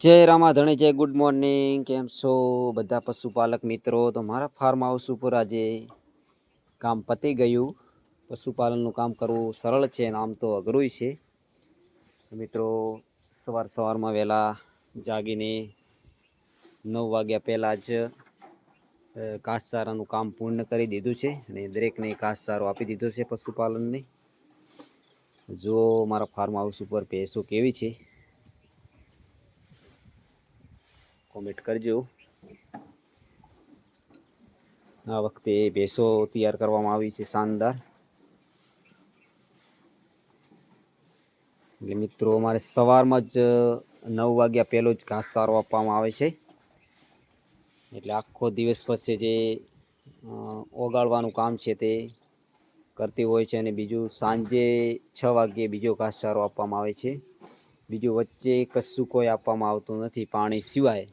જય રામાધણી, જય good morning. કેમ છો બધા પશુપાલક મિત્રો? તો મારા ફાર્મ હાઉસ ઉપર આજે કામ પતી ગયું. પશુપાલનનું કામ કરવું સરળ છે અને આમ તો અઘરું છે. મિત્રો સવારમાં વહેલા જાગીને 9 વાગ્યા પહેલાં જ ઘાસચારાનું કામ પૂર્ણ કરી દીધું છે અને દરેકને ઘાસચારો આપી દીધો છે પશુપાલનને. જો મારા ફાર્મ હાઉસ ઉપર ભેંસો કેવી છે કોમેન્ટ કરજો. આ વખતે ભેંસો તૈયાર કરવામાં આવી છે શાનદાર. એટલે મિત્રો અમારે સવારમાં જ 9 વાગ્યા પહેલો જ ઘાસચારો આપવામાં આવે છે. એટલે આખો દિવસ પછી જે ઓગાળવાનું કામ છે તે કરતી હોય છે અને બીજું સાંજે 6 વાગ્યે બીજો ઘાસચારો આપવામાં આવે છે. બીજું વચ્ચે કશું કોઈ આપવામાં આવતું નથી પાણી સિવાય.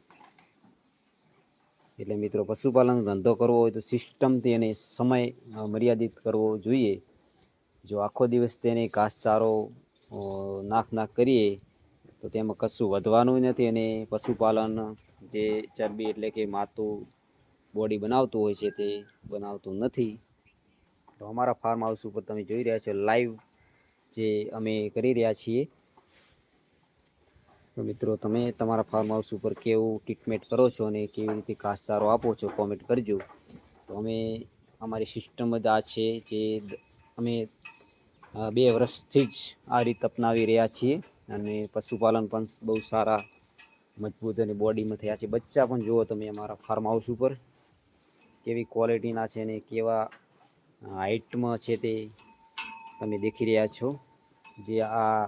એટલે મિત્રો પશુપાલનનો ધંધો કરવો હોય તો સિસ્ટમથી અને સમય મર્યાદિત કરવો જોઈએ. જો આખો દિવસ તેને ઘાસચારો નાખ કરીએ તો તેમાં કશું વધવાનું નથી અને પશુપાલન જે ચરબી એટલે કે માતું બોડી બનાવતું હોય છે તે બનાવતું નથી. તો અમારા ફાર્મ હાઉસ ઉપર તમે જોઈ રહ્યા છો લાઈવ જે અમે કરી રહ્યા છીએ. તો મિત્રો તમે તમારા ફાર્મ હાઉસ ઉપર કેવું ટ્રીટમેન્ટ કરો છો અને કેવી રીતે ઘાસચારો આપો છો કોમેન્ટ કરજો. તો અમે અમારી સિસ્ટમ જ આ છે જે અમે 2 વર્ષથી જ આ રીત અપનાવી રહ્યા છીએ અને પશુપાલન પણ બહુ સારા મજબૂત અને બોડીમાં થયા છે. બચ્ચા પણ જુઓ તમે અમારા ફાર્મ હાઉસ ઉપર કેવી ક્વોલિટીના છે અને કેવા હાઇટમાં છે તે તમે દેખી રહ્યા છો. જે આ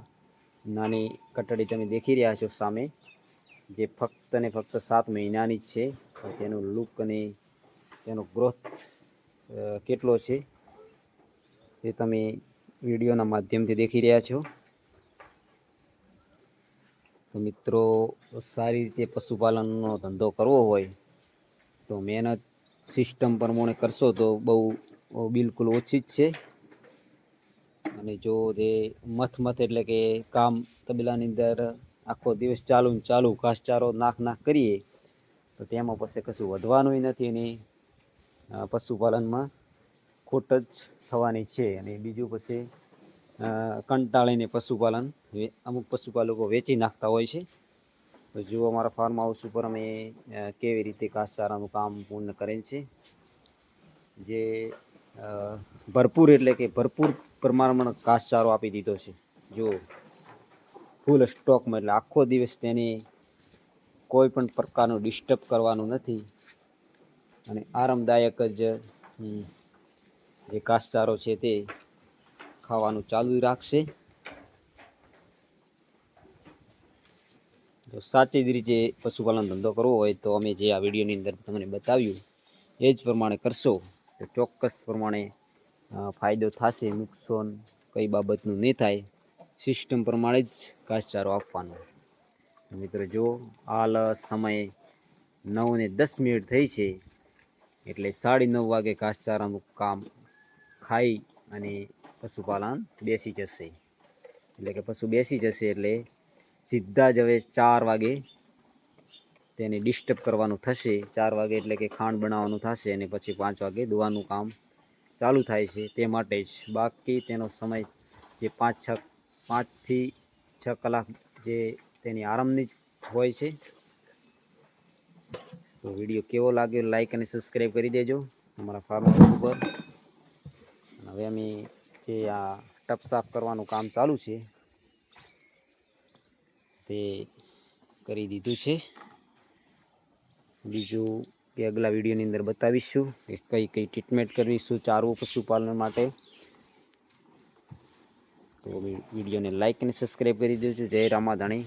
નાની કટડી તમે દેખી રહ્યા છો સામે, જે ફક્ત ને ફક્ત 7 મહિનાની જ છે. તેનું લુક અને તેનો ગ્રોથ કેટલો છે તે તમે વિડીયોના માધ્યમથી દેખી રહ્યા છો. તો મિત્રો સારી રીતે પશુપાલનનો ધંધો કરવો હોય તો મહેનત સિસ્ટમ પ્રમાણે કરશો તો બહુ બિલકુલ ઓછી જ છે. અને જો જે મથ એટલે કે કામ તબેલાની અંદર આખો દિવસ ચાલુ ઘાસચારો નાખ કરીએ તો તેમાં પછી કશું વધવાનું નથી અને પશુપાલનમાં ખોટ જ થવાની છે. અને બીજું પછી કંટાળીને પશુપાલન અમુક પશુપાલકો વેચી નાખતા હોય છે. તો જુઓ અમારા ફાર્મ હાઉસ ઉપર અમે કેવી રીતે ઘાસચારાનું કામ પૂર્ણ કરેલ છે. જે ભરપૂર એટલે કે ભરપૂર પ્રમાણમાં ઘાસચારો આપી દીધો છે. જો ફૂલ સ્ટોકમાં, એટલે આખો દિવસ તેને કોઈ પણ પ્રકારનું ડિસ્ટર્બ કરવાનું નથી અને આરામદાયક જ જે ઘાસચારો છે તે ખાવાનું ચાલુ રાખશે. જો સાચી જ રીતે પશુપાલન ધંધો કરવો હોય તો અમે જે આ વિડીયોની અંદર તમને બતાવ્યું એ જ પ્રમાણે કરશો તો ચોક્કસ પ્રમાણે ફાયદો થશે. નુકસાન કઈ બાબતનું નહીં થાય. સિસ્ટમ પ્રમાણે જ ઘાસચારો આપવાનો. મિત્રો જો હાલ સમય 9:10 થઈ છે એટલે 9:30 વાગે ઘાસચારાનું કામ ખાઈ અને પશુપાલન બેસી જશે. એટલે કે પશુ બેસી જશે એટલે સીધા જ હવે 4 વાગે તેને ડિસ્ટર્બ કરવાનું થશે. 4 વાગે એટલે કે ખાંડ બનાવવાનું થશે અને પછી 5 વાગે દોવાનું કામ ચાલુ થાય છે. તે માટે જ બાકી તેનો સમય જે 5 થી 6 કલાક જે તેની આરામની હોય છે. તો વિડીયો કેવો લાગ્યો લાઈક અને સબસ્ક્રાઈબ કરી દેજો અમારા ફાર્મ હાઉસ ઉપર. હવે અમે જે આ ટપ સાફ કરવાનું કામ ચાલુ છે તે કરી દીધું છે. બીજું કે આગલા વિડીયોની અંદર બતાવીશું કે કઈ ટ્રીટમેન્ટ કરવી, શું ચારવું પશુપાલન માટે. તો વિડીયોને લાઈક અને સબસ્ક્રાઈબ કરી દેજો. જય રામાધણી.